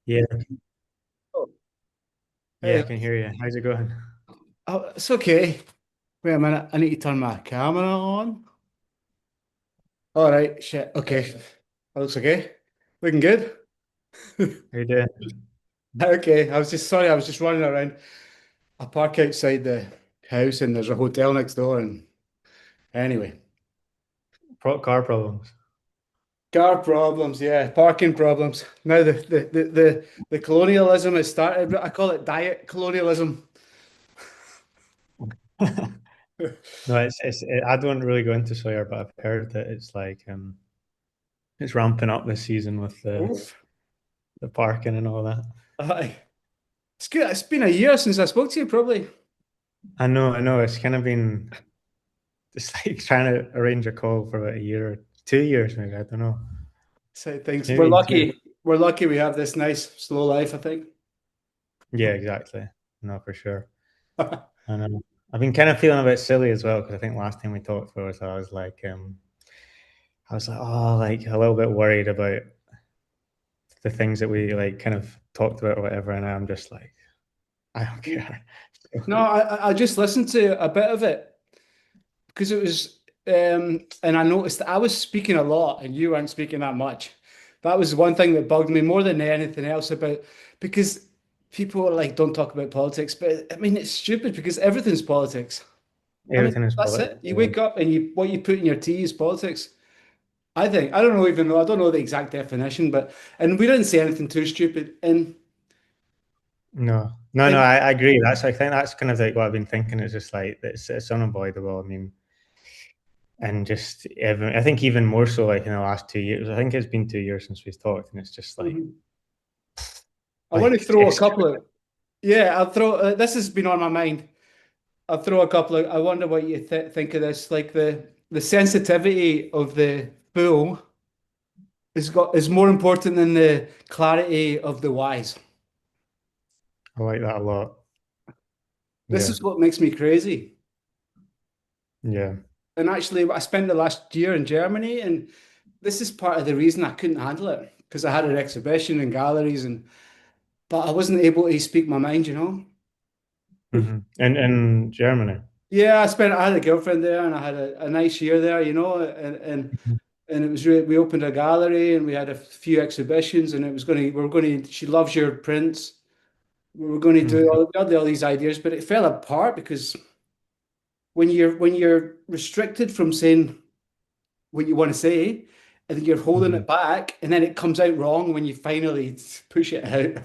Yeah, Oh, yeah, hey, I can hear you. How's it going? it's okay. Wait a minute. I need to turn my camera on. All right, shit. Okay. That looks okay. Looking good. How you doing? Okay. I was just sorry. I was just running around. I park outside the house and there's a hotel next door. And anyway, Car problems. car problems. Yeah, parking problems. Now the colonialism has started. I call it diet colonialism. No, I don't really go into Sawyer, but I've heard that it's like it's ramping up this season with Oof. the parking and all that. Aye. It's good. It's been a year since I spoke to you, probably. I know. It's kind of been it's like trying to arrange a call for about a year or 2 years, maybe. I don't know. So things. We're Maybe two. lucky. We're lucky we have this nice slow life, I think. Yeah, exactly. No, for sure. I know. I've been kind of feeling a bit silly as well because I think last time we talked was I was like, oh, like a little bit worried about the things that we like kind of talked about or whatever, and I'm just like, I don't care. No, I just listened to a bit of it because it was, and I noticed that I was speaking a lot and you weren't speaking that much. That was one thing that bugged me more than anything else about because people are like, don't talk about politics, but I mean, it's stupid because everything's politics. I mean, Everything is that's political. it. You wake up and you what you put in your tea is politics. I think I don't know even though I don't know the exact definition, but and we didn't say anything too stupid. No, And I agree. I think that's kind of like what I've been thinking. It's just like it's unavoidable. I mean, and just even, I think even more so like in the last 2 years. I think it's been 2 years since we've talked, and it's just Mhm. I want to like throw a it's couple of yeah. I'll throw this has been on my mind. I'll throw a couple of. I wonder what you think of this. Like the sensitivity of the fool is more important than the clarity of the wise. I like that a lot. This Yeah, is what makes me crazy. yeah. And actually, I spent the last year in Germany, and this is part of the reason I couldn't handle it because I had an exhibition and galleries, and but I wasn't able to speak my mind. And in Germany. Yeah, I had a girlfriend there, and I had a nice year there, Mhm. and it was really, we opened a gallery and we had a few exhibitions and it was going to, we were going to, she loves your prints. We were going to do Okay. all these ideas, but it fell apart because when you're restricted from saying what you want to say, and then you're holding Mhm. it back, and then it comes out wrong when you finally push it out.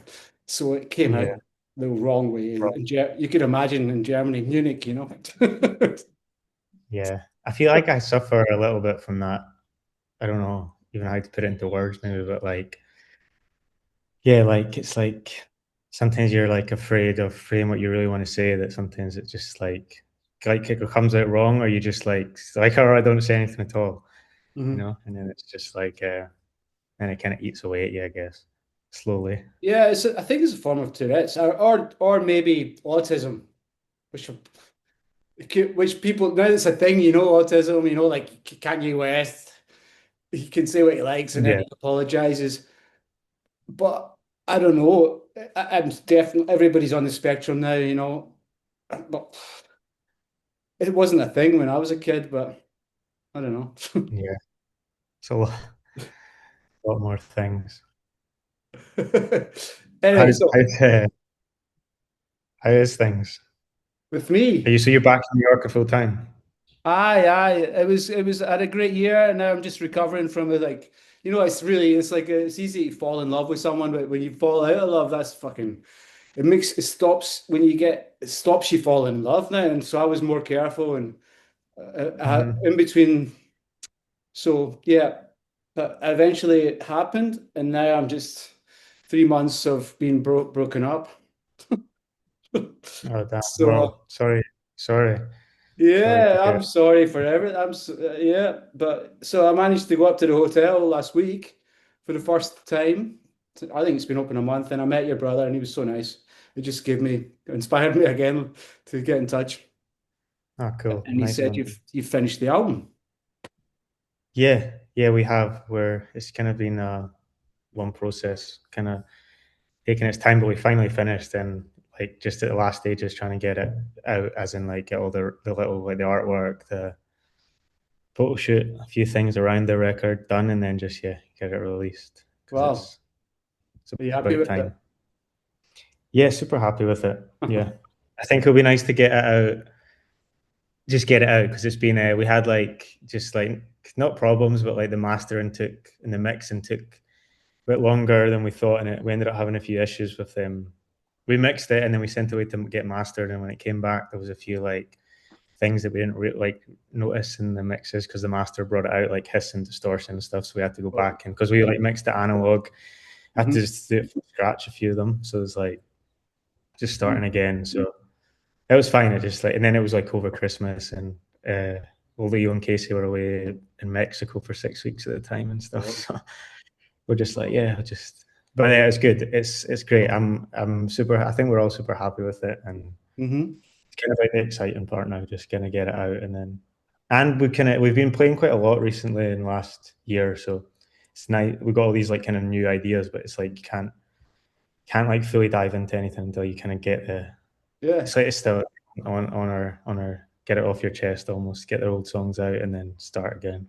So it came out Yeah. the wrong way. And you could imagine in Germany, Munich. Yeah. I feel like I suffer a little bit from that. I don't know even how to put it into words maybe, but like, yeah, like it's like sometimes you're like afraid of saying what you really want to say that sometimes it just like it comes out wrong or you just like, or I don't say anything at all, Mhm. and then it's just like, and it kind of eats away at you, I guess, slowly. Yeah, I think it's a form of Tourette's or maybe autism, which which people now it's a thing, autism, like Kanye West, he can say what he likes and then Yeah. he apologizes. But I don't know. I'm definitely everybody's on the spectrum now, But it wasn't a thing when I was a kid, but I don't know. Yeah. It's lot more things. Anyway, so How how is things? with Are me. you so you're back in New York full time? Aye. I had a great year, and now I'm just recovering from it. Like, it's like it's easy to fall in love with someone, but when you fall out of love, that's fucking. It stops when it stops you falling in love now, and so I was more careful and Hmm. in between. So yeah, but eventually it happened, and now I'm just 3 months of being broken up. Oh damn. So. Well, sorry, sorry to Yeah, hear. I'm sorry for everything. Yeah, but so I managed to go up to the hotel last week for the first time. I think it's been open a month, and I met your brother, and he was so nice. It just inspired me again to get in touch. Oh, cool, And he nice said one. you've finished the album. Yeah, yeah, we have. Where it's kind of been a long process, kind of. taking its time, but we finally finished and like just at the last stages trying to get it out, as in like get all the little like the artwork, the photo shoot, a few things around the record done, and then just yeah, get it released because Wow. it's Are you happy about with it? time. Yeah, super happy with it. Yeah, I think it'll be nice to get it out, just get it out because it's been we had like just like not problems, but like the mastering took and the mixing took a bit longer than we thought, and we ended up having a few issues with them. We mixed it and then we sent it away to get mastered, and when it came back, there was a few like things that we didn't like notice in the mixes because the master brought it out like hiss and distortion and stuff. So we had to go Oh. back and because we like mixed it analog, I had to Mhm. just do it from scratch a few of them. So it's like just Mm. starting again. So it was fine. It just like, and then it was like over Christmas, and Leo and Casey were away in Mexico for 6 weeks at the time and stuff. Oh. So we're just like, yeah, just. But yeah, it's good. It's great. I'm super. I think we're all super happy with it, and Hmm. it's kind of like the exciting part now, just kind of get it out, and then, and we've been playing quite a lot recently in the last year, so it's nice. We've got all these like kind of new ideas, but it's like you can't like fully dive into anything until you kind of get the. Yeah. It's like it's still on our get it off your chest almost, get the old songs out, and then start again.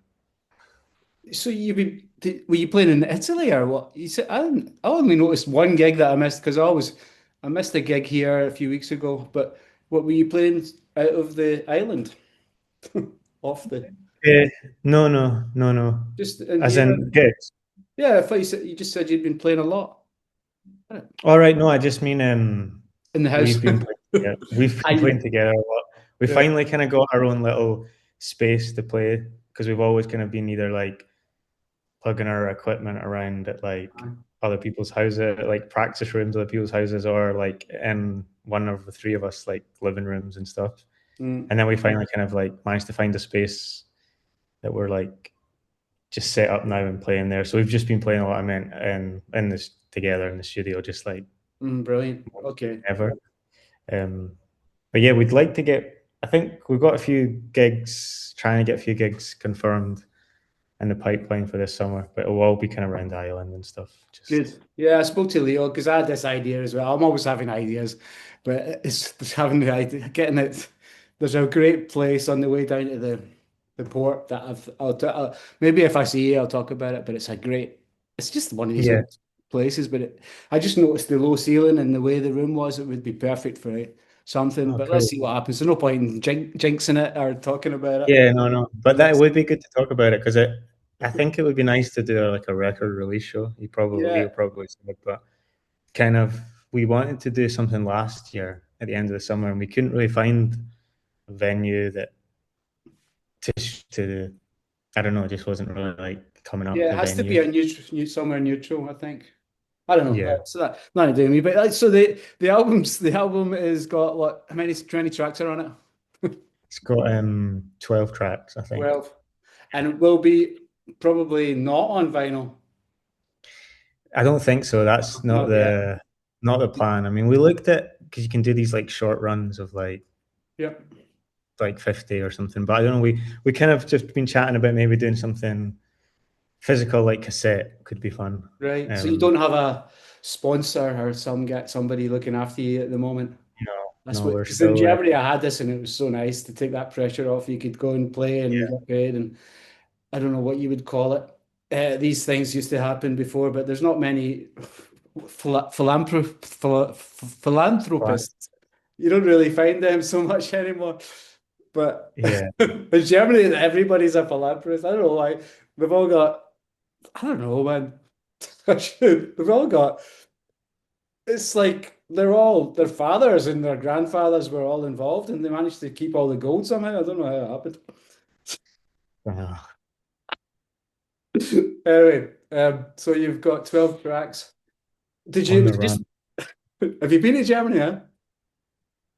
So were you playing in Italy or what? You said I only noticed one gig that I missed because I missed a gig here a few weeks ago. But what were you playing out of the island? Off the Eh, no, no, no, no. just in As here? in gigs. Yeah, I thought you just said you'd been playing a lot. All right, no, I just mean In the house. we've been playing together. We've been I playing together a lot. We yeah. finally kind of got our own little space to play because we've always kind of been either like plugging our equipment around at like other people's houses, like practice rooms, other people's houses, or like in one of the three of us like living rooms and stuff. Mm, And then we finally kind of like managed to find a space that we're like just set up now and playing there. So we've just been playing a lot. I mean, in this together in the studio, just like brilliant. Okay. ever. Um, but yeah, we'd like to get. I think we've got a few gigs, trying to get a few gigs confirmed in the pipeline for this summer, but it'll all be kind of around the island and stuff. Just Good. Yeah, I spoke to Leo because I had this idea as well. I'm always having ideas, but it's just having the idea, getting it. There's a great place on the way down to the port that maybe if I see you, I'll talk about it. But it's a great. It's just one of these yeah. old places. But I just noticed the low ceiling and the way the room was. It would be perfect for it, something. Oh, But let's cool. see what happens. There's no point in jinxing it or talking about it Yeah, no, no. But that unless. would be good to talk about it because I think it would be nice to do like a record release show. Leo Yeah, probably said, but kind of we wanted to do something last year at the end of the summer, and we couldn't really find a venue that to I don't know, it just wasn't really like coming up yeah. It the has to venue. be a neutral, somewhere neutral. I think. I don't know. Yeah, So that not to do me, but so the album is got what? How many tracks are on it? it's got 12 tracks, I think. 12. And it will be probably not on vinyl. I don't think so. That's not Not yet. the plan. I mean, we looked at because you can do these like short runs of Yeah. like 50 or something, but I don't know. We kind of just been chatting about maybe doing something physical like cassette could be fun. Right. So you Um, don't have a sponsor or get somebody looking after you at the moment. That's no, what, we're because in still Germany I had this and it was so nice to take that pressure off. You could go and play and yeah, get paid, and I don't know what you would call it. These things used to happen before, but there's not many fun. philanthropists. You don't really find them so much anymore. But Yeah, in Germany, everybody's a philanthropist. I don't know why. They've all got, I don't know, man. They've all got, it's like their fathers and their grandfathers were all involved and they managed to keep all the gold somehow. I don't know how it happened. uh, Anyway, so you've got 12 tracks. on the Did run. have you been to Germany, huh?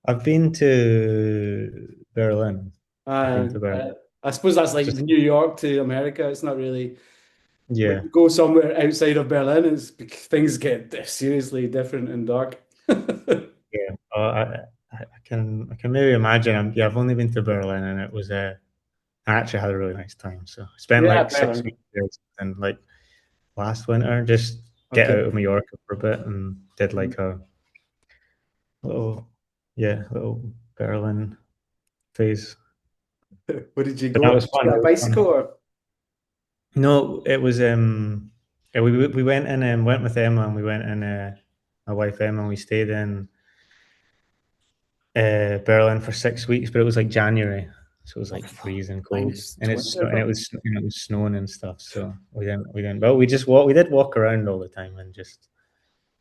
I've been to Berlin. I've been Uh, to Berlin. uh, I suppose that's like Just New York to America. It's not really when yeah, you go somewhere outside of Berlin, things get seriously different and dark. yeah. I can maybe imagine. Yeah, I've only been to Berlin, and it was I actually had a really nice time. So I spent Yeah, like six Berlin. weeks there, and like last winter, just get Okay. out of Mallorca for a bit and did Mhm. like a little, yeah, little Berlin phase. Where did you But that go? was Did you fun. get It a was bicycle fun. or? No, it was yeah, we went and went with Emma and we went and my wife Emma and we stayed in Berlin for 6 weeks, but it was like January, so it was Oh, like freezing cold, minus and 20 or and something. it was snowing and stuff. So we didn't. But we just walk. We did walk around all the time, and just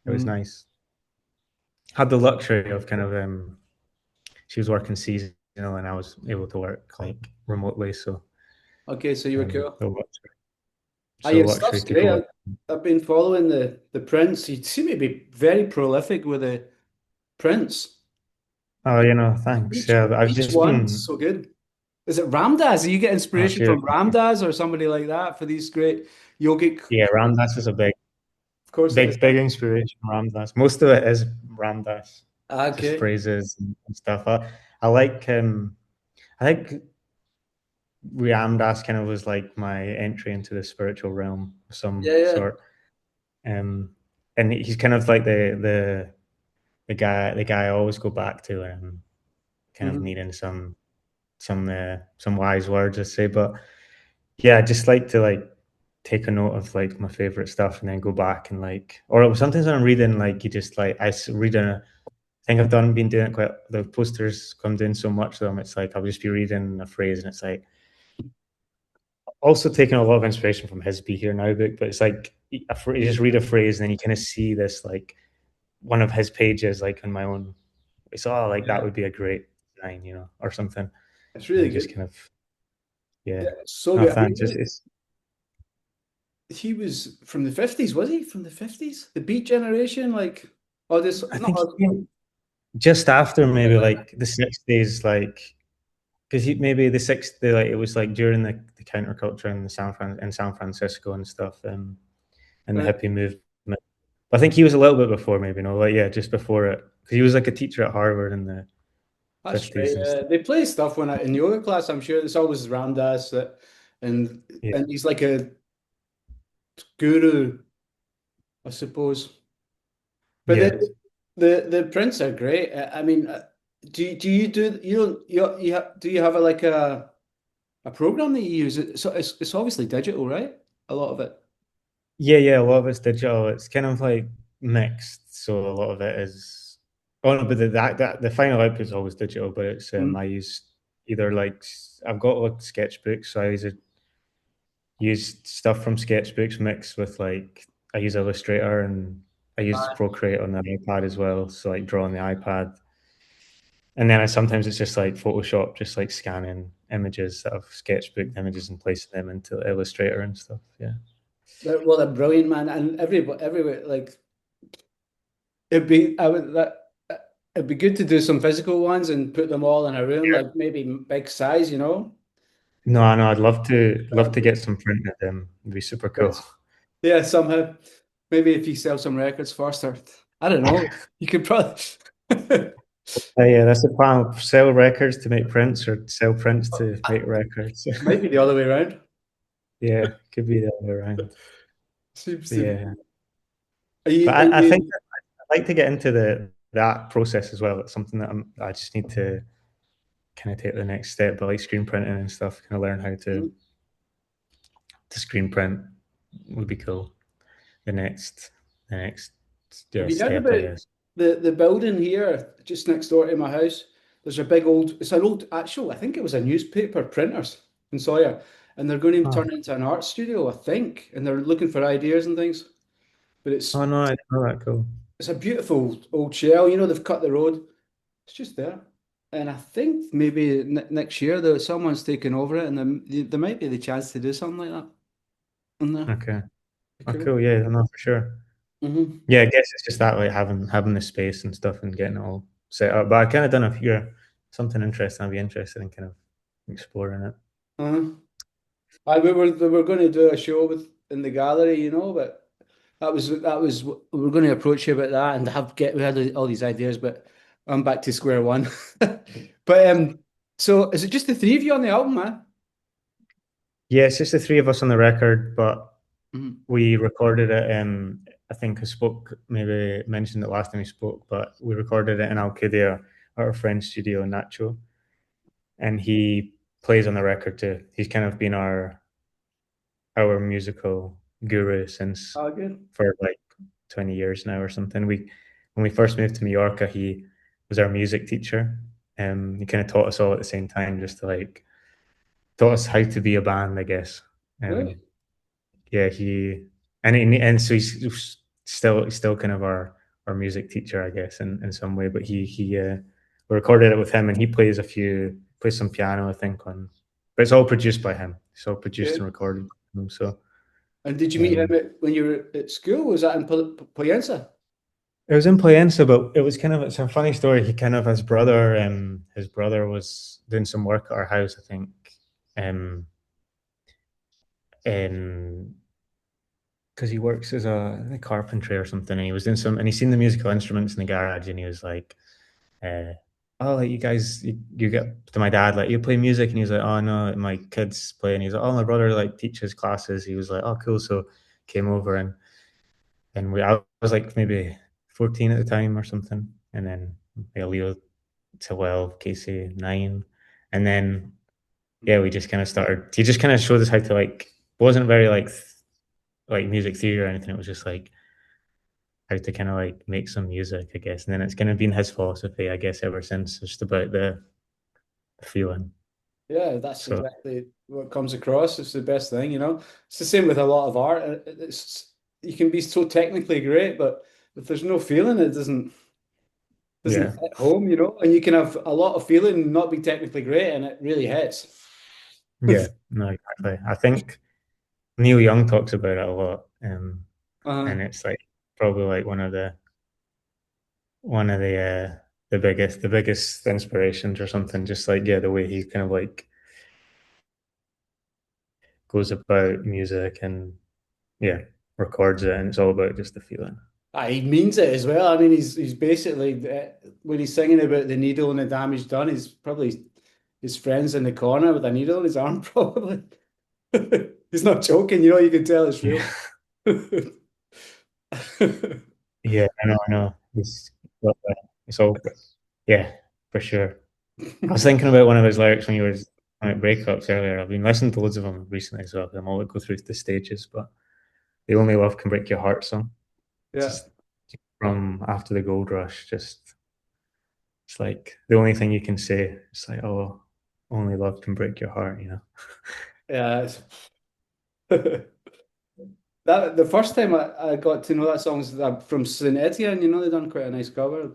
it was Mm. nice. Had the luxury of kind of she was working seasonal, and I was able to work like remotely, so Okay, so you were cool. the luxury, Ah, so your luxury stuff's to great. go. I've been following the prints. You seem to be very prolific with the prints. Oh, thanks. Each Yeah, I've each just one's been. so good. Is it Ramdas? Do you get Oh, inspiration cheers. from Ramdas or somebody like that for these great yogic? Yeah, Ramdas is a Of course it is. big inspiration. Ramdas. Most of it is Ramdas, just Okay. phrases and stuff. I like. I think Ramdas kind of was like my entry into the spiritual realm of Yeah, some yeah. sort. Um, and he's kind of like the guy I always go back to, kind of Hmm. needing some wise words, I say. But yeah, I just like to like take a note of like my favorite stuff and then go back and like, or sometimes when I'm reading, like you just like read I think I've been doing it quite. The posters come doing so much of them. It's like I'll just be reading a phrase and it's like also taking a lot of inspiration from his Be Here Now book, but it's like you just read a phrase and then you kind of see this like one of his pages like on my own. It's all like that Yeah, would be a great design, or something, it's and really then just good. kind of yeah. Yeah, it's so No, good. I mean, thanks. It's he was from the 50s, was he? From the 50s? The Beat Generation? Like, oh, this, I not, think he came just after maybe like the 60s, like because he maybe the like it was like during the counterculture in San Francisco and stuff, and the right? hippie movement. I think he was a little bit before, maybe, no, like yeah, just before it, because he was like a teacher at Harvard in the That's right. 50s and stuff. They play stuff when in yoga class. I'm sure it's always Ramdas that, and Yeah, and he's like a guru, I suppose. But yeah, the prints are great. I mean, do you do you don't do you have a program that you use? So it's obviously digital, right? A lot of it. yeah. A lot of it's digital. It's kind of like mixed, so a lot of it is. Oh no, but the final output is always digital. But it's Mm. I use either like I've got like sketchbooks, so I use stuff from sketchbooks mixed with like I use Illustrator and I use Procreate on the iPad as well. So like draw on the iPad. And then sometimes it's just like Photoshop, just like scanning images of sketchbook images and placing them into Illustrator and stuff. Yeah. Well, they're brilliant, man, and everywhere like it'd be I would that it'd be good to do some physical ones and put them all in a room, like maybe big size, you know. No, I know. I'd love to That'd get some printed. It'd be super be- cool. Yeah, somehow. Maybe if you sell some records first, or I don't know, you could probably. Yeah, that's the plan. Sell records to make prints, or sell prints to make records. Might be the other way around. Yeah, could be the other way around. Seems But to be. yeah, but Are I think you, I'd like to get into that process as well. It's something that I just need to kind of take the next step. But like screen printing and stuff, kind of learn how to screen print would be cool. The next the next have yeah you heard step, I about guess. the building here just next door to my house? There's a big old, it's an old, actual, I think it was a newspaper printers in Sawyer, and they're going to Oh, turn it into an art studio, I think, and they're looking for ideas and things. But oh no, I didn't know that. Cool. it's a beautiful old shell. You know, they've cut the road. It's just there. And I think maybe next year though someone's taking over it, and there might be the chance to do something like that in there. Okay. Be Oh, cool. cool. Yeah, no, for sure. Hmm. Yeah, I guess it's just that like having the space and stuff and getting it all set up. But I kind of don't know if you're something interesting. I'd be interested in kind of exploring it. Uh-huh. We were going to do a show with in the gallery, you know, but that was we were going to approach you about that and have get we had all these ideas, but I'm back to square one. But so is it just the three of you on the album, man? Yeah, it's just the three of us on the record, but Mhm. we recorded it. I think I spoke, maybe mentioned it last time we spoke, but we recorded it in Alcadia at our friend's studio, Nacho, and he plays on the record too. He's kind of been our musical guru since Oh, good. for like 20 years now or something. We when we first moved to Mallorca, he was our music teacher. He kind of taught us all at the same time, just to like taught us how to be a band, I guess. Um, Right. yeah, and so he's still kind of our music teacher, I guess, in some way. But he we recorded it with him, and he plays some piano, I think, on, but it's all produced by him. It's all produced and Good. recorded by him. So And did you meet him um, when you were at school? Was that in Poyensa? it was in Playensa, but it was kind of it's a funny story. He kind of his brother was doing some work at our house, I think, in because he works as a carpentry or something, and he was doing some, and he seen the musical instruments in the garage, and he was like, "Oh, like you guys, you get to my dad, like you play music," and he was like, "Oh no, my kids play," and he's like, "Oh, my brother like teaches classes." He was like, "Oh, cool," so came over and I was like maybe 14 at the time or something, and then Leo 12, Casey 9, and then yeah, we just kind of started. He just kind of showed us how to like wasn't very like music theory or anything. It was just like how to kind of like make some music, I guess. And then it's kind of been his philosophy, I guess, ever since, just about the feeling. Yeah, that's So exactly what comes across. It's the best thing, you know. It's the same with a lot of art. It's you can be so technically great, but if there's no feeling, it doesn't yeah, hit home, you know. And you can have a lot of feeling and not be technically great, and it really hits. yeah, no, exactly. I think Neil Young talks about it a lot, Uh, and it's like probably like one of the biggest inspirations or something. Just like yeah, the way he kind of like goes about music and yeah, records it, and it's all about just the feeling. he means it as well. I mean, he's basically when he's singing about the needle and the damage done, he's probably his friends in the corner with a needle in his arm, probably. He's not joking, you know. You can tell it's Yeah, real. yeah, I know. It's all, yeah, for sure. I was thinking about one of his lyrics when you were on at breakups earlier. I've been listening to loads of them recently as well. I'm all go through the stages, but the only love can break your heart song. Yeah, Just from after the gold rush, just it's like the only thing you can say. It's like, oh, only love can break your heart, you know? yeah. That the first time I got to know that song is from Saint Etienne. You know, they done quite a nice cover,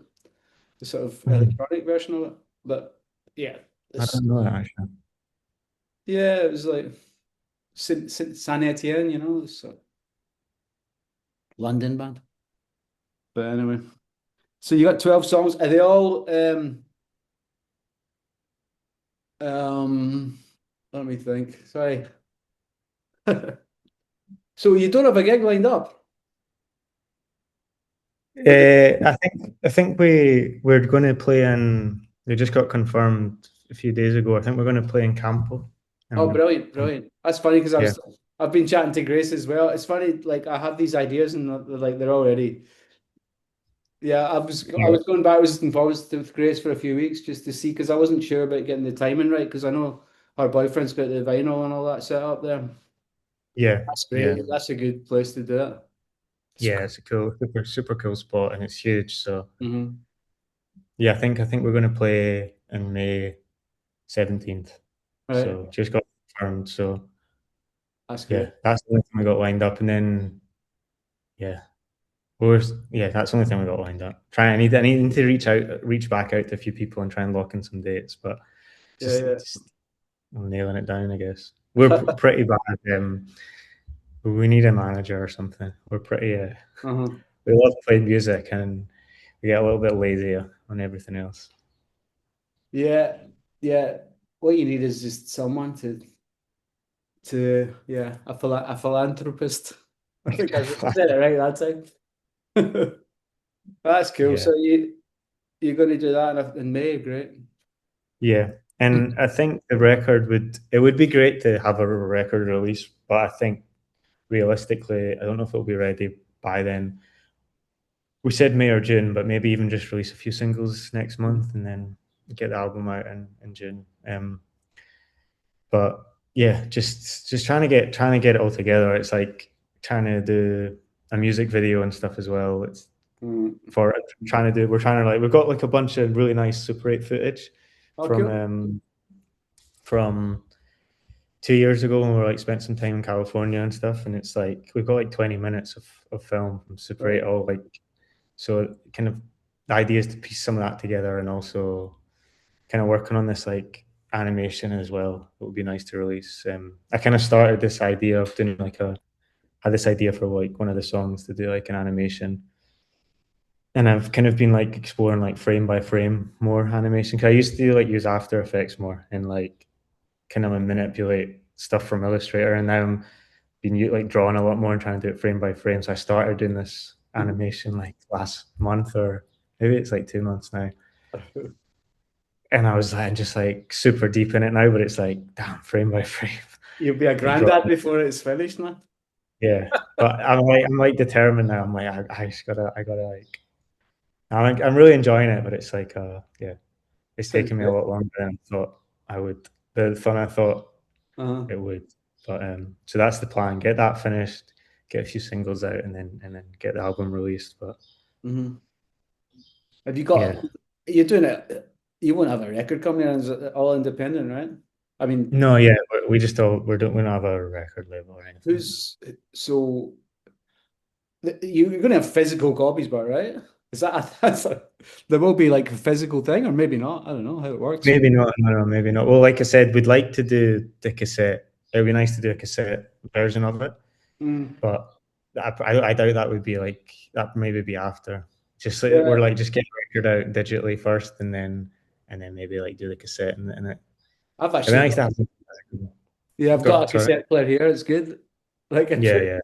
the sort of Mhm. electronic version of it. But yeah, I it's don't know that actually. yeah, it was like Saint Etienne. You know, it's a London band. But anyway, so you got 12 songs. Are they all um? Let me think. Sorry. So you don't have a gig lined up? Or did, I think we're going to play in. They just got confirmed a few days ago. I think we're going to play in Campo, oh, and brilliant, brilliant. That's funny because yeah, I've been chatting to Grace as well. It's funny, like I have these ideas and they're already. Yeah, I yeah, was going backwards and forwards with Grace for a few weeks just to see because I wasn't sure about getting the timing right because I know her boyfriend's got the vinyl and all that set up there. yeah, That's yeah, great. That's a good place to do it. yeah. It's a cool, super, super cool spot, and it's huge. So Mm-hmm. yeah, I think we're going to play in May 17th. Right. So just got confirmed. So That's yeah, good. that's the only thing we got lined up, and then yeah, yeah, that's the only thing we got lined up. I need to reach back out to a few people and try and lock in some dates, but Yeah, just I'm nailing it down, I guess. We're yeah. pretty bad. We need a manager or something. We're pretty. Uh-huh. We love playing music, and we get a little bit lazy on everything else. Yeah, yeah. What you need is just someone to yeah, a philanthropist. I think I said it right that time. That's cool. Yeah, So you're going to do that in May, great. yeah. And I think it would be great to have a record release, but I think realistically, I don't know if it'll be ready. by then. We said May or June, but maybe even just release a few singles next month and then get the album out in June. But yeah, just trying to get it all together. It's like trying to do a music video and stuff as well. It's Mm. for trying to do. We're trying to like we've got like a bunch of really nice Super 8 footage Oh, from cool. um from 2 years ago when we like spent some time in California and stuff. And it's like we've got like 20 minutes of film from Super 8 Right. all like so kind of the idea is to piece some of that together and also kind of working on this like animation as well. It would be nice to release. I kind of started this idea of doing like a had this idea for like one of the songs to do like an animation, and I've kind of been like exploring like frame by frame more animation. Cause I used to like use After Effects more and like kind of manipulate stuff from Illustrator, and now I'm been like drawing a lot more and trying to do it frame by frame. So I started doing this Mhm. animation like last month or maybe it's like 2 months now. And I was like, just like super deep in it now, but it's like, damn, frame by frame, You'll be a like granddad drawing. before it's finished, man. Yeah, but I'm like determined now. I'm like, I just I gotta like, I'm really enjoying it, but it's like, yeah, it's Sounds taking me a good. lot longer than I thought I would. The fun I thought Uh-huh. it would, but so that's the plan. Get that finished, get a few singles out, and then get the album released. But Hmm. Have you got, yeah, you're doing it, you won't have a record company and it's all independent, right? I mean, no, yeah, we just don't we don't have a record label or anything. who's, so you're going to have physical copies, but right? Is that, there will be like a physical thing or maybe not. I don't know how it works. Maybe not. No, no, maybe not. Well, like I said, we'd like to do the cassette. It would be nice to do a cassette version of it, Mm. but I doubt that would be like that. Maybe be after. Just like, we're Yeah, like just get the record out digitally first, and then maybe like do the cassette and it. I've It'd be actually nice to got, have. yeah, I've Go got on, a sorry. cassette player here. It's good. Like, Yeah, yeah.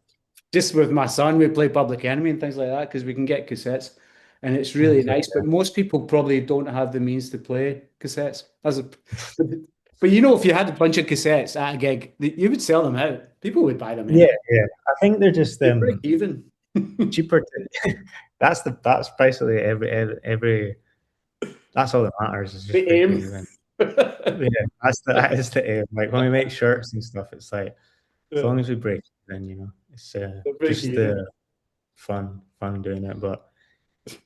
just with my son, we play Public Enemy and things like that because we can get cassettes, and it's really Okay. nice. But most people probably don't have the means to play cassettes. But you know, if you had a bunch of cassettes at a gig, you would sell them out. People would buy them Yeah, anyway. yeah. I think they're just They break even. cheaper. That's basically every. That's all that matters is just The breaking aim. even. They're Yeah, that is the aim. Like when we make shirts and stuff, it's like as long as we break, then it's break just even. fun doing it. But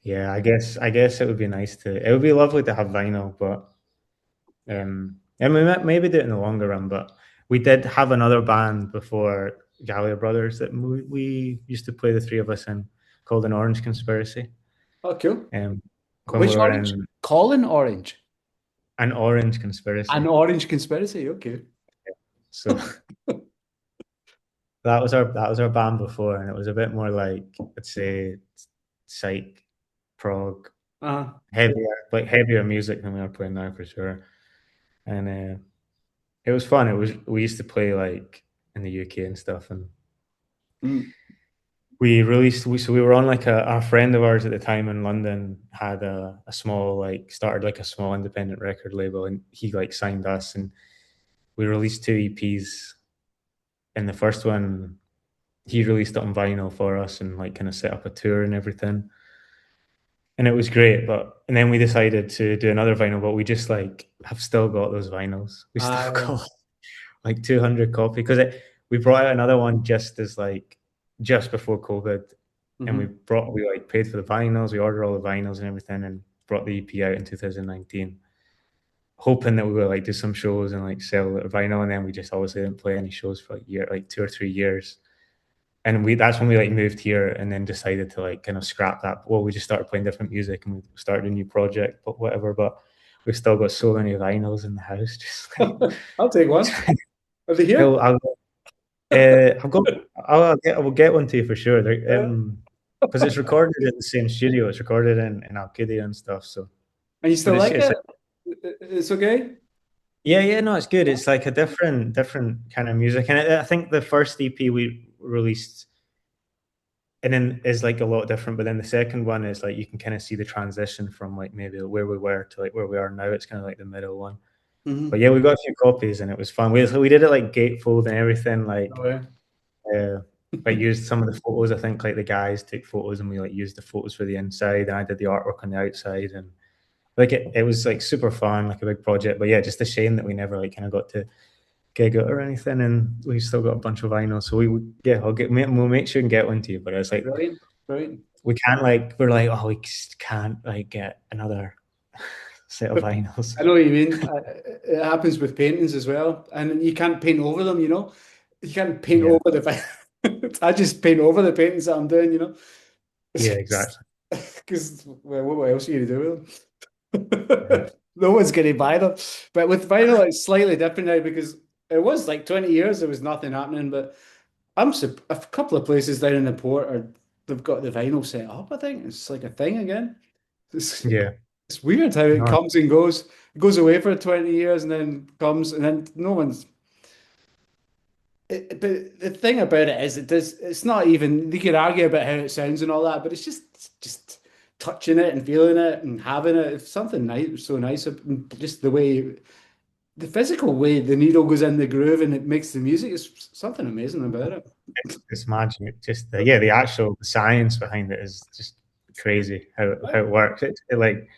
yeah, I guess it would be nice to. It would be lovely to have vinyl, but and we might maybe do it in the longer run. But we did have another band before Galea Brothers that we used to play the three of us in, called an Orange Conspiracy. Oh, cool. Um, when we Which were orange? in Colin Orange. an Orange An Conspiracy, orange conspiracy. Okay. so. That was our band before, and it was a bit more like let's say psych, prog, Uh, heavier music than we are playing now for sure. And it was fun. It was we used to play like in the UK and stuff, and mm, so we were on like a friend of ours at the time in London had a small like started like a small independent record label, and he like signed us, and we released two EPs. And the first one he released it on vinyl for us and like kind of set up a tour and everything. And it was great. But and then we decided to do another vinyl, but we just like have still got those vinyls. We still uh, got like 200 copies because we brought out another one just before COVID, and mhm. we like paid for the vinyls, we ordered all the vinyls and everything, and brought the EP out in 2019, hoping that we would like do some shows and like sell the vinyl, and then we just obviously didn't play any shows for like 2 or 3 years. And we that's when we like moved here and then decided to like kind of scrap that. Well, we just started playing different music and we started a new project, but whatever. But we've still got so many vinyls in the house. Just like I'll take one. Are they here? I'll, I've got I will get one to you for sure. Uh, Because it's recorded in the same studio. It's recorded in Alkidia and stuff. So, and you but still it's like it's it? like It's okay? yeah, yeah, no, it's good. It's like a different kind of music, and I think the first EP we released and then is like a lot different. But then the second one is like you can kind of see the transition from like maybe where we were to like where we are now. It's kind of like the middle one. But Hmm. yeah, we got a few copies and it was fun. We did it like gatefold and everything. No Like way. uh, like used some of the photos. I think like the guys took photos and we like used the photos for the inside and I did the artwork on the outside and like it was like super fun, like a big project. But yeah, just a shame that we never like kind of got to gig it or anything and we still got a bunch of vinyl. So yeah, we'll make sure and get one to you. But it's like Brilliant, brilliant. we can't like we're like, oh, we just can't like get another set of vinyls. I know what you mean. It happens with paintings as well, and you can't paint over them. You can't paint Yeah. over I just paint over the paintings that I'm doing. Yeah, exactly. Because well, what else are you to do with Yeah. them? No one's going to buy them. But with vinyl, it's slightly different now because it was like 20 years there was nothing happening. But a couple of places down in the port are they've got the vinyl set up. I think it's like a thing again. It's, Yeah. it's weird how it No, comes and goes. It goes away for 20 years and then comes and then no one's. But the thing about it is, it's not even. You could argue about how it sounds and all that, but it's just touching it and feeling it and having it. It's something nice, so nice. Just the way, the physical way the needle goes in the groove and it makes the music is something amazing about it. it's magic. Just the, yeah, the actual science behind it is just crazy how it works. Like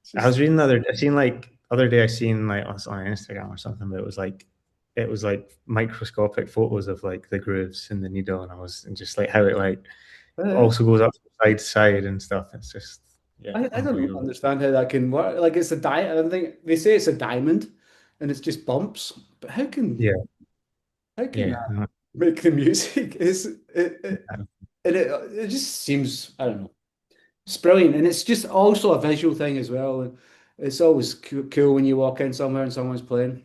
It's I was just, reading I seen like other day I seen like on Instagram or something, but it was like microscopic photos of like the grooves in the needle, and I was and just like how it like uh, also goes up side to side and stuff. It's just yeah, I don't unbelievable. understand how that can work. Like it's a diamond. I don't think they say it's a diamond, and it's just bumps. But Yeah, how can yeah, that no, make the music? It just seems I don't know. It's brilliant, and it's just also a visual thing as well. And it's always cool when you walk in somewhere and someone's playing.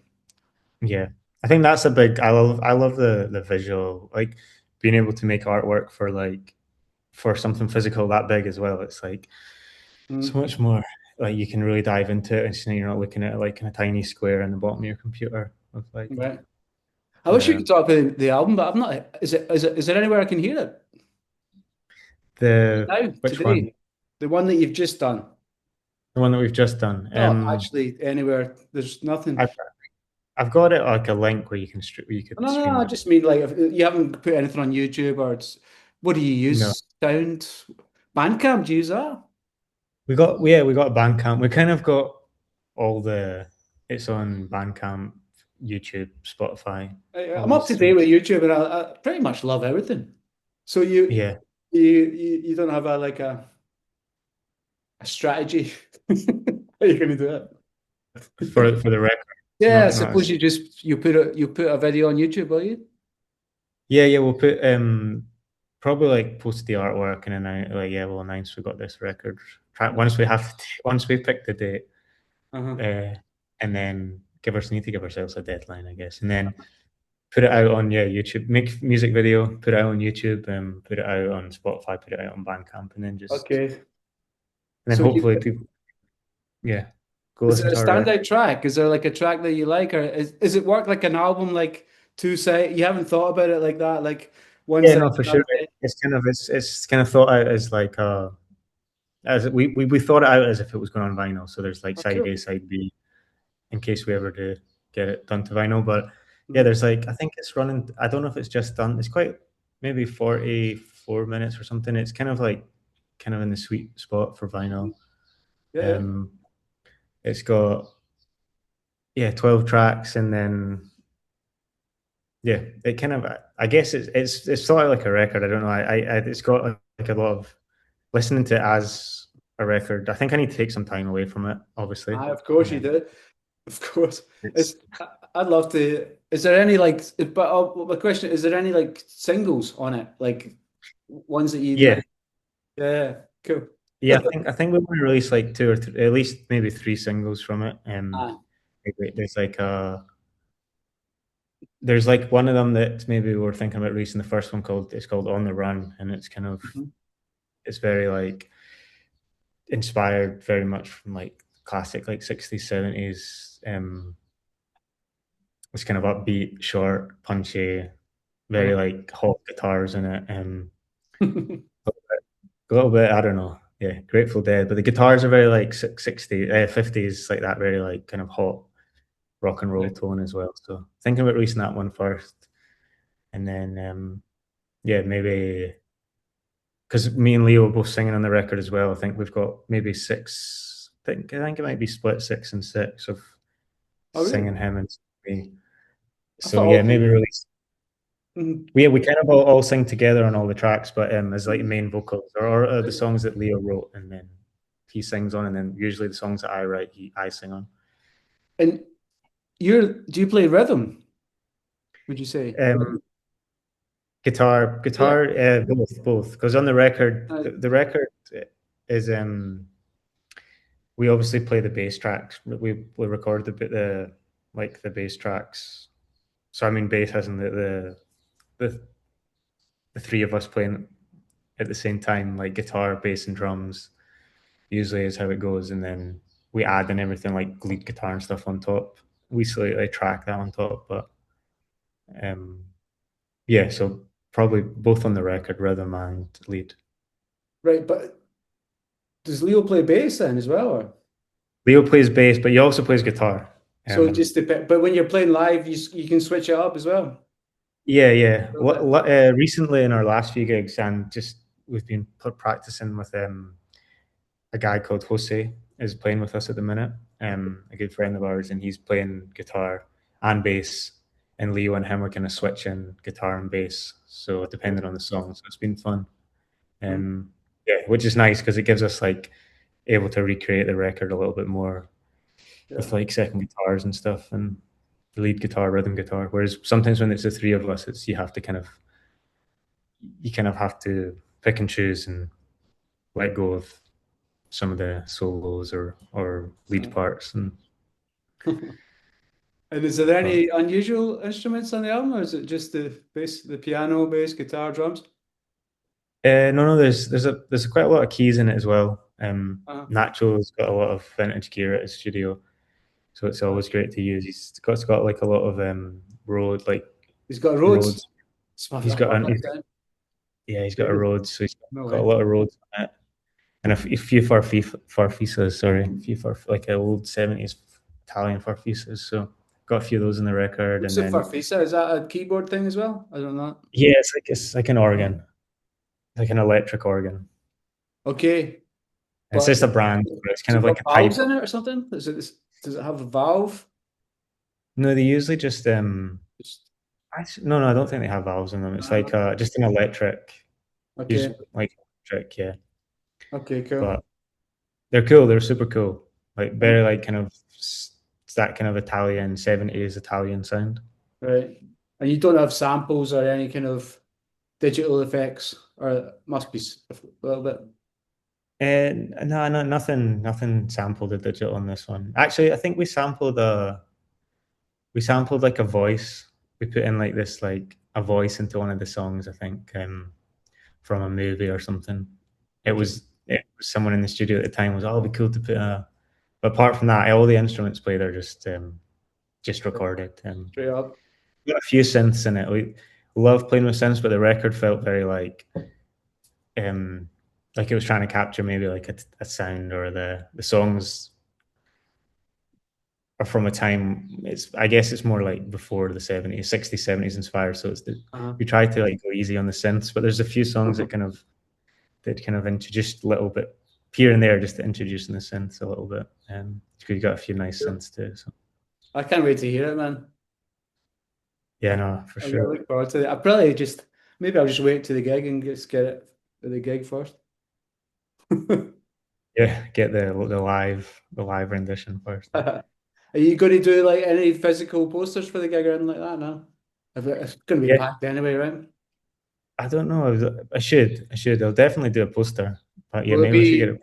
yeah. I think that's a big. I love the visual, like being able to make artwork for like for something physical that big as well. It's like so Mm, much more. Like you can really dive into it, and so you're not looking at it like in a tiny square in the bottom of your computer with like right. I wish you the could talk about the album, but I'm not. Is there anywhere I can hear it the now which one? today? The one that you've just done. The one that we've just done. No, actually, anywhere. There's nothing. I've I've got it like a link where you could No, no, no. stream I it. just mean like if you haven't put anything on YouTube or what do you No, use? Sound Bandcamp? Do you use that? we got a Bandcamp. We kind of got all the it's on Bandcamp, YouTube, Spotify, all I'm up those to date things. with YouTube, and I pretty much love everything. So Yeah, you don't have a strategy. How are you going to do it? for the record, Yeah, I not suppose as you put a video on YouTube, will you? yeah, yeah. We'll put probably like post the artwork and then I like yeah, we'll announce we got this record. Once we have once we pick the date, Uh-huh. uh, and then need to give ourselves a deadline, I guess, and then put it out on yeah YouTube, make music video, put it out on YouTube, put it out on Spotify, put it out on Bandcamp, Okay. and then So hopefully people yeah go is there listen a to our record. standout track? Is there like a track that you like, or is it work like an album, like two side? You haven't thought about it like that, like one Yeah, side, no, for sure. another side. It's kind of thought out as like as we thought it out as if it was going on vinyl. So there's like Oh, side cool. A, side B, in case we ever do get it done to vinyl. But yeah, Mhm. there's like I think it's running. I don't know if it's just done. It's quite maybe 44 minutes or something. It's kind of like kind of in the sweet spot for vinyl. Yeah, yeah. Um, it's got yeah 12 tracks, and then yeah, it kind of I guess it's sort of like a record. I don't know. It's got like a lot of listening to it as a record. I think I need to take some time away from it, obviously, Of and course you then did. Of course. it's I'd love to. Is there any like, but my question, is there any like singles on it? Like ones that you yeah. like? Yeah, cool. Yeah, I think we want to release like two or three, at least maybe three singles from it. Ah, There's like there's like one of them that maybe we're thinking about releasing. The first one called it's called On the Run, and it's kind of mhm. it's very like inspired very much from like classic like 60s 70s. It's kind of upbeat, short, punchy, very Uh-huh. like hot guitars in it. A little bit, I don't know. Yeah, Grateful Dead, but the guitars are very like 60s, 50s, like that, very like kind of hot rock and roll Right. tone as well. So thinking about releasing that one first, and then yeah, maybe because me and Leo were both singing on the record as well. I think we've got maybe six. I think it might be split 6 and 6 of Oh, really? singing him and me. I So thought yeah, all three. maybe release. Mhm. We kind of all sing together on all the tracks, but as like Mhm. main vocals or the songs that Leo wrote and then he sings on, and then usually the songs that I write, I sing on. And do you play rhythm, would you say? Um, Yeah. guitar, both. Because on the record, Uh, the record is we obviously play the bass tracks. We record the like the bass tracks. So I mean, bass as in the the three of us playing at the same time, like guitar, bass, and drums. Usually is how it goes, and then we add in everything like lead guitar and stuff on top. We slightly track that on top, but um, yeah. So probably both on the record, rhythm and lead. right, but does Leo play bass then as well, or Leo plays bass, but he also plays guitar. so it Um, just depends? But when you're playing live, you can switch it up as well yeah, yeah. a little bit. Recently, in our last few gigs, and just we've been practicing with a guy called Jose is playing with us at the minute. A good friend of ours, and he's playing guitar and bass. And Leo and him are kind of switching guitar and bass, so Okay. depending on the song. So it's been fun. Mhm. Yeah, which is nice because it gives us like able to recreate the record a little bit more with Yeah. like second guitars and stuff and lead guitar, rhythm guitar. Whereas sometimes when it's the three of us, it's you kind of have to pick and choose and let go of some of the solos or lead parts. And And is there but any unusual instruments on the album, or is it just the bass, the piano, bass, guitar, drums? no, no, there's quite a lot of keys in it as well. Uh, Nacho's got a lot of vintage gear at his studio, so it's uh, always great to use. He's got like a lot of Rode like he's got Rhodes. Rhodes. I love that He's got sound. yeah he's got a Really? Rhodes, so he's No got a way. lot of Rhodes on it. And a few Farfisas, sorry, a few like old 70s Italian Farfisas. So got a few of those in the record, What's and the then farfisa? Is that a keyboard thing as well? I don't know. yeah, it's like an organ, like an electric organ. Okay, It's but just a brand, but it's has kind it of got like a type valves of. in it or something? Does it have a valve? No, they usually just Just, actually, no, I don't think they have valves in them. It's like just an electric, okay. usually like electric, yeah. Okay, cool. But they're cool. They're super cool. Like And very like kind of it's that kind of Italian 70s Italian sound. right. And you don't have samples or any kind of digital effects, or it must be a little bit. And no, no, nothing sampled the digital on this one. Actually, I think we sampled like a voice. We put in like this like a voice into one of the songs. I think from a movie or something. Okay. It was someone in the studio at the time was, oh, it'd be cool to put a. But apart from that, all the instruments played are just recorded. Straight up. Got a few synths in it. We love playing with synths, but the record felt very um like it was trying to capture maybe like a sound, or the songs are from a time. It's I guess it's more like before the 70s, 60s, 70s inspired. So Uh-huh. we tried to like go easy on the synths, but there's a few songs that kind of introduced a little bit here and there just to introducing the synths a little bit. You got a few nice Cool. synths too. So I can't wait to hear it, man. yeah, no, for I really sure. look forward to it. I probably just maybe I'll just wait to the gig and just get it for the gig first. Yeah, get the live rendition first. Are you going to do like any physical posters for the gig or anything like that? No. It's going to be Yeah, packed anyway, right? I don't know. I should. I'll definitely do a poster. But yeah, Will it maybe we should get be? it.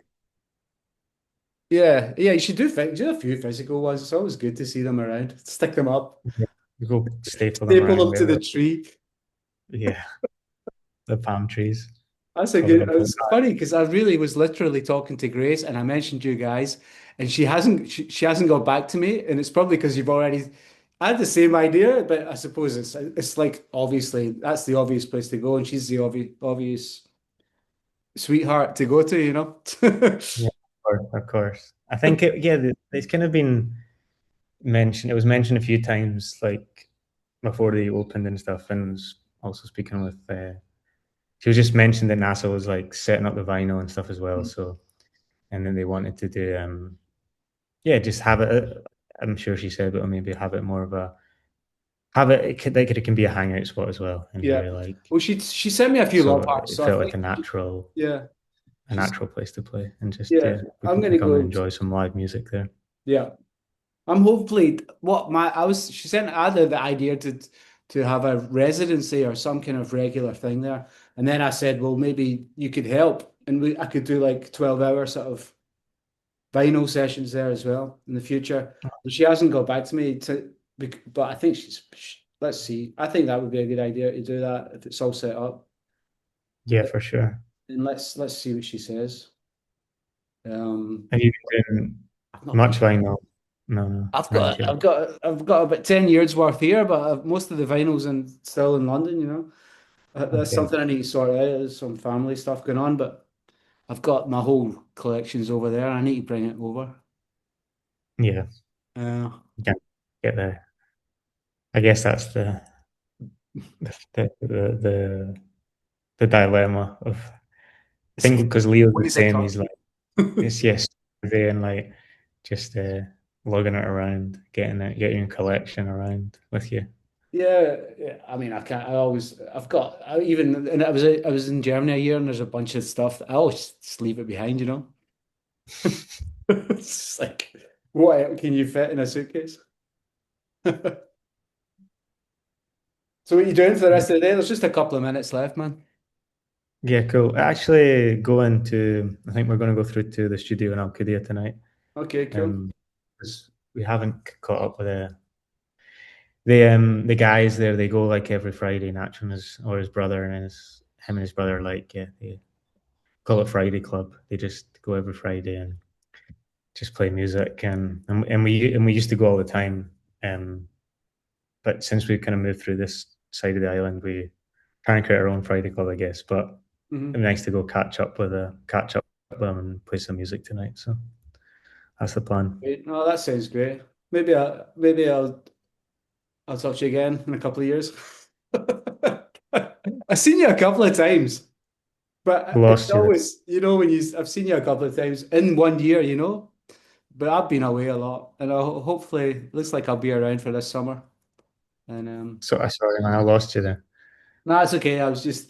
Yeah, yeah. You should do a few physical ones. It's always good to see them around. Stick them up, We go staple them staple around them to the wherever. tree. Yeah, the palm trees. That's a Probably good. gonna put. It's funny because I really was literally talking to Grace and I mentioned you guys, and she hasn't got back to me, and it's probably because you've already. I had the same idea, but I suppose it's like obviously that's the obvious place to go, and she's the obvious sweetheart to go to, you know. Yeah, of course, of course. I think it's kind of been mentioned. It was mentioned a few times, like before they opened and stuff, and was also speaking with. she was just mentioned that NASA was like setting up the vinyl and stuff as well. So, and then they wanted to do, yeah, just have it. I'm sure she said, but maybe have it more of a have it. It can be a hangout spot as well, and Yeah. very like Well, she sent me a few love so hearts, it so I felt like think yeah, a she's natural place to play, and just yeah. yeah, I'm people can gonna come and go. enjoy some live music there. Yeah, I'm hopefully what my I was. She sent either the idea to have a residency or some kind of regular thing there, and then I said, well, maybe you could help, and I could do like 12 hour sort of vinyl sessions there as well in the future. But she hasn't got back to me but I think let's see. I think that would be a good idea to do that if it's all set up. Yeah, for sure. And let's see what she says. Um, Have you been doing I've not been. much vinyl? No, no, not as yet. I've got about 10 years worth here, but most of the vinyls and still in London, you know. That's Okay. something I need to sort out. There's some family stuff going on, but I've got my whole collections over there. I need to bring it over. Yeah, Uh, yeah, get there. I guess that's the the the, the, the dilemma of I it's, think because Leo's the ways of same. He's talking. like it's yes, there and like just lugging it around, getting your collection around with you. Yeah, yeah, I mean, I can't. I always, I've got, I even, and I was in Germany a year, and there's a bunch of stuff that I always just leave it behind, you know. It's just like, what can you fit in a suitcase? So what are you doing for the rest of the day? There's just a couple of minutes left, man. Yeah, cool. Actually, going to I think we're going to go through to the studio in Alcudia tonight. Okay, cool. Um, because we haven't caught up with the guys there. They go like every Friday. Natch and his brother and his brother like yeah they call it Friday Club. They just go every Friday and just play music and we used to go all the time. Um, but since we kind of moved through this side of the island, we try and create our own Friday Club, I guess. But it'd be Hmm. nice to go catch up with them and play some music tonight. So that's the plan. Great. No, that sounds great. Maybe I'll talk to you again in a couple of years. I've seen you a couple of times. But it's Lost you there. always, you know, I've seen you a couple of times in one year, you know, but I've been away a lot, and hopefully, it looks like I'll be around for this summer. And So I sorry, man, I lost you there. no, it's okay. I was just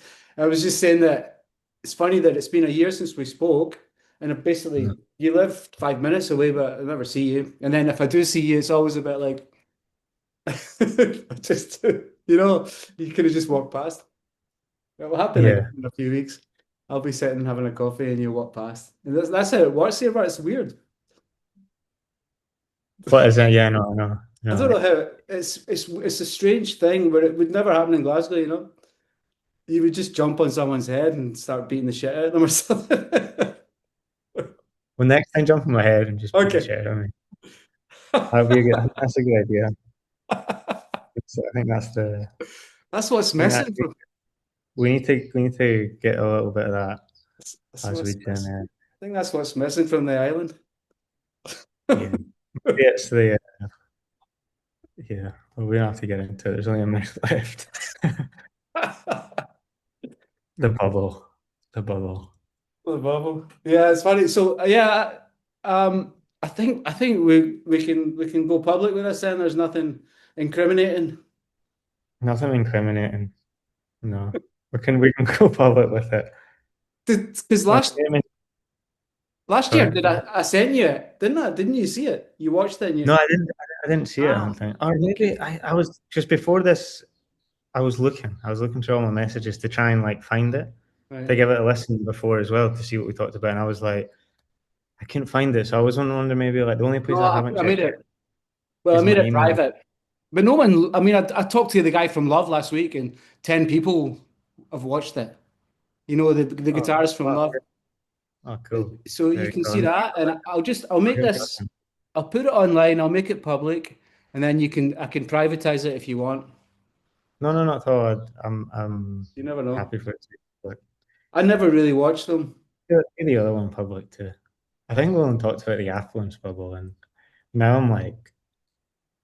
saying that it's funny that it's been a year since we spoke, and Mm. basically, you live 5 minutes away, but I never see you. And then if I do see you, it's always a bit like, just you know, you could have just walked past. It will happen again Yeah. in a few weeks. I'll be sitting having a coffee and you walk past. And that's how it works here, but it's weird. What is that? Yeah, no, no, I don't no. know how it's a strange thing where it would never happen in Glasgow, you know? You would just jump on someone's head and start beating the shit out of them or something. Well, next time, jump on my head and just beat the Okay. shit out of me. That'd be a good. I think that's a good idea. I think that's the. That's what's I think that missing from we need to get a little bit of that that's as we what's can. missing. I think that's what's missing from the island. Yeah, maybe it's the yeah. Well, we don't have to get into it. There's only a minute left. The bubble, the bubble. The bubble. Yeah, it's funny. So yeah, I think we can go public with this then. There's nothing incriminating. Nothing incriminating. No, we can go public with it. Because Like, I mean, last year sorry. did Go on. I sent you it, didn't I? Didn't you see it? You watched it and No, you I didn't see it. I don't ah think. Or maybe okay. I was just before this. I was looking. I was looking through all my messages to try and like find it to Right. give it a listen before as well to see what we talked about. And I was like, I couldn't find it. So I was wondering maybe like the only place No, I haven't I made checked it I is my made it email. private. But no one I mean I talked to the guy from Love last week and 10 people have watched it. You know the Oh, guitarist from wow. Love. Oh, cool. So you There you can go. see that, and I'll I'll make give it a this, listen. I'll put it online, I'll make it public, and then I can privatize it if you want. No, no, not at all. I'm You never know. happy for it to be public. I never really watched them. The other one public too. I think we only talked about the affluence bubble, and now I'm like.